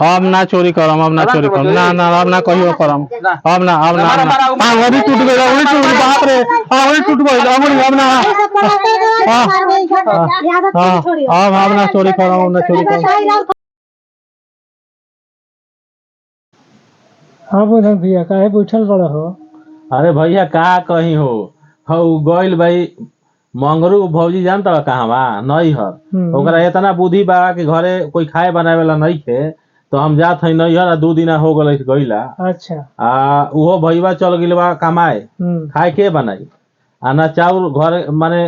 अब ना चोरी करम, अब ना चोरी करम, ना ना अब ना कहियो करम, अब ना अंगुरी टूट गई, अंगुरी टूट गई, बाप रे अंगुरी टूट गई, अंगुरी अब ना अब ना चोरी करम, अब ना चोरी करम। हाँ बुधन भैया काहे बैठल बड़ा हो? अरे भैया का कहीं हो गइल भाई मंगरू भौजी जानता बा कहवा नैहर ओकरा इतना बुद्धि बा कि घरे कोई खाए बनावे वाला नहीं थे तो हम जात हई नैहर 2 दिन हो गए गइला। अच्छा उहो भईवा चल गइल बा कमाए खाए के बनाई आ ना चाउर घर माने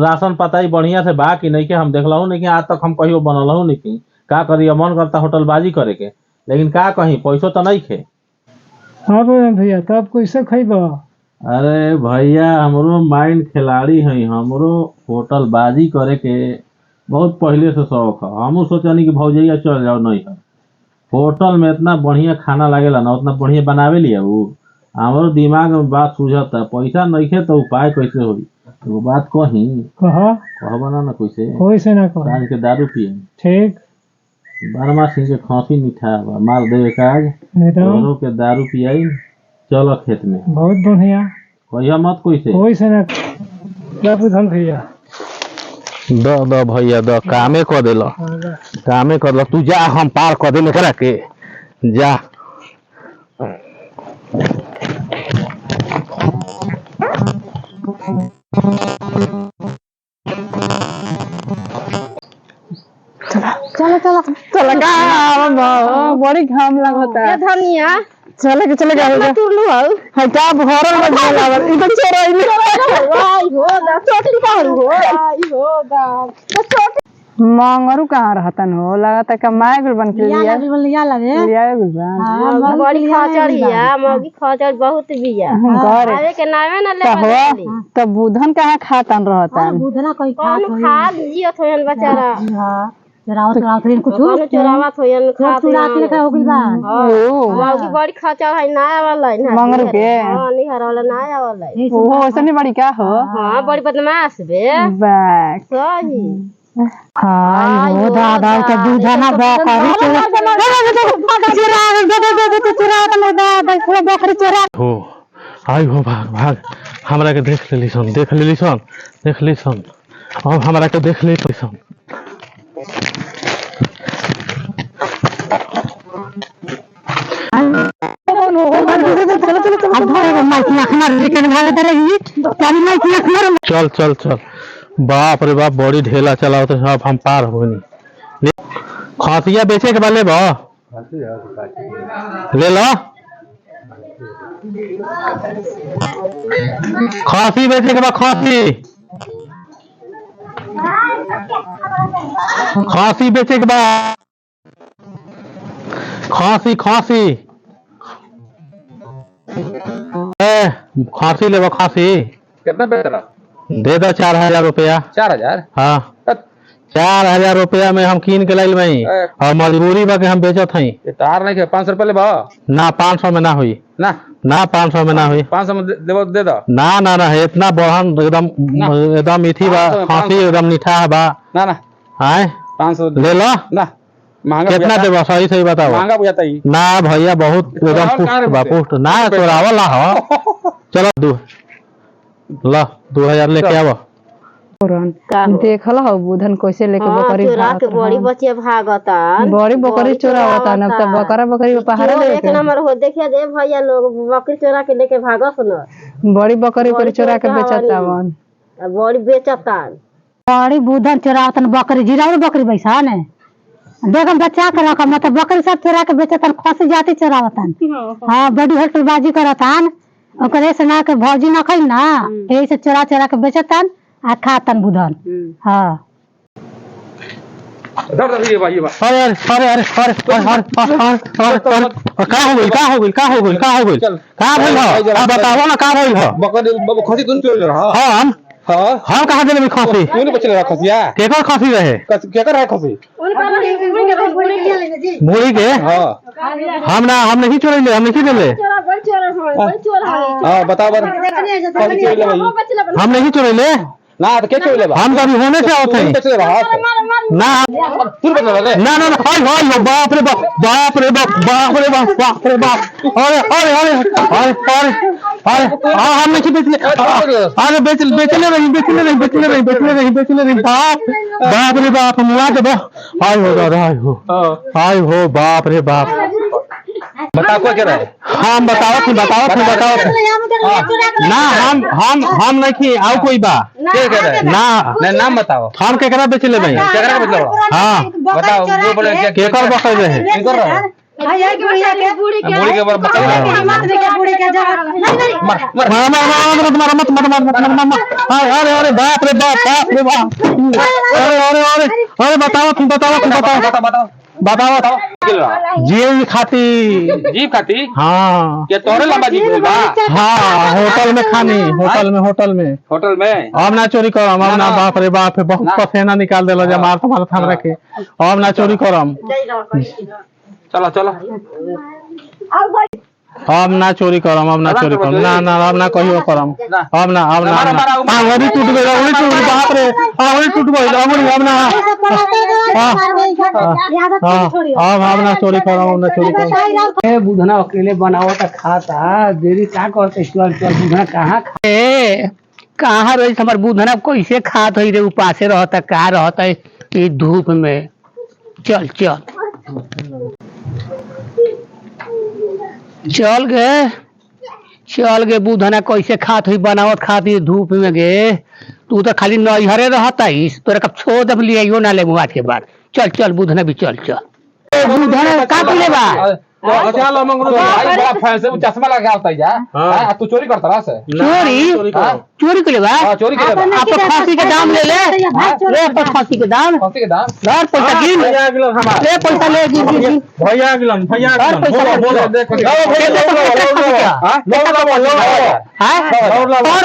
राशन पता ही बढ़िया से बा कि नहीं के हम देखलहु नहीं कि आज तक हम कहियो बनलहु नहीं कि का करिए मन करता होटलबाजी करे के लेकिन का कहीं पैसो तो नहीं खे। हाँ भैया तब कैसे खइबा? अरे भैया हमरो माइंड खिलाड़ी है हमरो होटलबाजी करे के बहुत पहले से शौक है। हमू सोचनी कि भौजैया चल जाओ नहीं है होटल में इतना बढ़िया खाना लागेला ना उतना बढ़िया बनावे लिया वो हमारो दिमाग में बात सूझता पैसा नहीं खे तो उपाय कैसे होई वो बात कही कहबा ना कैसे ना कह सांझ के दारू पिए ठीक 12 सिंह के खांसी मीठा मार देवे काज दोनों के दारू पियाई चलो खेत में बहुत बढ़िया कहिया मत कैसे ना क्या बुधन भैया द भैया द कामे कर देला कामे कर तू जा हम पार कर देले करा के जा चलो चलो चलो बड़ी घाम लगता है धनिया चलेगा तुरलू है क्या भरल में घाम लागल ई तो चोरई आई हो दा चोटी पार हो आई हो दा तो चोटी मंगरू कहां रहतन हो लगता का माय गुल बन के लिया गुल बन हां बड़ी खचर हिया मौगी खचर बहुत बिया अरे के नामे ना ले तो बुधन कहां खातन रहतन बुधना कोई खा लियो थोन बेचारा हां चोरावत होयन चोरावत लेखा हो गइल बा मौगी बड़ी खचर है ना वाला मंगरू के हां नहीं हरवाला ना वाला ओहो ऐसने बड़ी का हो हां बड़ी बदमाश बे बैक सही हां वो दादा के दूधना बकरी चोरा हो आई हो भाग हमरा के देख लेली सन अब हमरा के देख लेली सन चल चल चल बाप रे बाप बड़ी ढेला चलाओ तो सब हम पार हो नहीं खसिया बेचे के बाले बा ले लो खसी बेचे के बा खसी बेचे के बा खसी खांसी ले खांसी कितना बेचना दे दो 4000 रुपया 4000 हाँ 4000 रुपया में हम कीन के लाइल भाई और मजबूरी बा के हम बेचत हई तार नहीं के 500 रुपया ले बा ना 500 में ना हुई ना 500 में ना हुई 500 में दे दो ना इतना बढ़न एकदम मीठी बा खांसी एकदम मीठा बा ना आए 500 ले लो ना महंगा कितना देबा सही बताओ महंगा बुझाता ही ना भैया बहुत एकदम पुष्ट ना चोरावला हो चलो 2000 लेके आवो देखल हो बुधन कैसे लेके बकरी के बड़ी बचिया भागता बड़ी बकरी चोरावता न त बकरी पहाड़ा ले एक नंबर हो देखिए दे भैया लोग बकरी चोरा के लेके भागस न बड़ी बकरी चोरा के बेचता वन बड़ी बेचता बड़ी बुधन चोरावतन बकरी जिरावर बकरी बैसा ने देखम बच्चा के रखम न त बकरी सब चोरा के बेचतन खसी जाती चोरावतन हां बड़ी होटलबाजी करतन ओकरे से ना के भौजी न खई ना यही से चोरा के बेचतन आ खातन बुधन हां अरे का हो गइल का बताओ ना का भइल हो बकरी खसी तुम चोर रहा हम कहां देले खसी तूने बचले रहा खसिया केकर खसी रहे केकर है खसी मुड़ी के हां हम नहीं चोरले हम नहीं देले हां बताओ हम नहीं चोरले ना तो के चोरले हम कभी होने से आवत है बचले रहा ना तू बचले ना बाप रे बाप बाप रे बाप बाप रे बाप बाप रे बाप अरे अरे अरे अरे अरे अरे हम नहीं बेचले अरे बेचले नहीं बाप बाप रे बाप मुआ दे आय हो दादा आय हो बाप रे बाप बताओ क्या कह रहा है? हम बताओ ना हम नहीं आओ कोई बा क्या कह रहा है? ना नाम बताओ। हम केकरा बेचले भाई केकरा का मतलब? हाँ बताओ वो बोले क्या केकर बकैले है क्या कर रहा है? बूढ़ी के बारे में अरे अरे बाप रे बाप अरे बताओ जीव खाती हाँ क्या तोरे लंबा जी बोल बा? हाँ होटल में होटल में अब ना चोरी करम अब ना बाप रे बाप बहुत पसेना निकाल देला जब मार तुम्हारा थाम रखे अब ना चोरी करम चलो चलो अब ना चोरी करम ना अब ना कहियो करम अब ना अंगुली टूट गई बाप रे अंगुली टूट गई अब ना अब ना चोरी करम ए बुधना अकेले बनावता खाता देरी का करते चल बुधना कहाँ कहाँ रही हमार बुधना कैसे खात है रे उपासे रहता का रहता है ये धूप में चल गे बुधना कैसे खात हुई बनावत खाती धूप में गे तू तो खाली नैहरे रहता है तोरा कब छोड़ दब लियो ना ले आज के बाद चल बुधना भी चल बुधना का पीले बा चलो मंगरू भाई बड़ा फैन से चश्मा लगा होता है जा तू चोरी करता रहा से चोरी के लिए बा चोरी के लिए आप फांसी के दाम ले फांसी के दाम धर पैसा गिन ले पैसा ले गिन भैया अगलन बोलो बोलो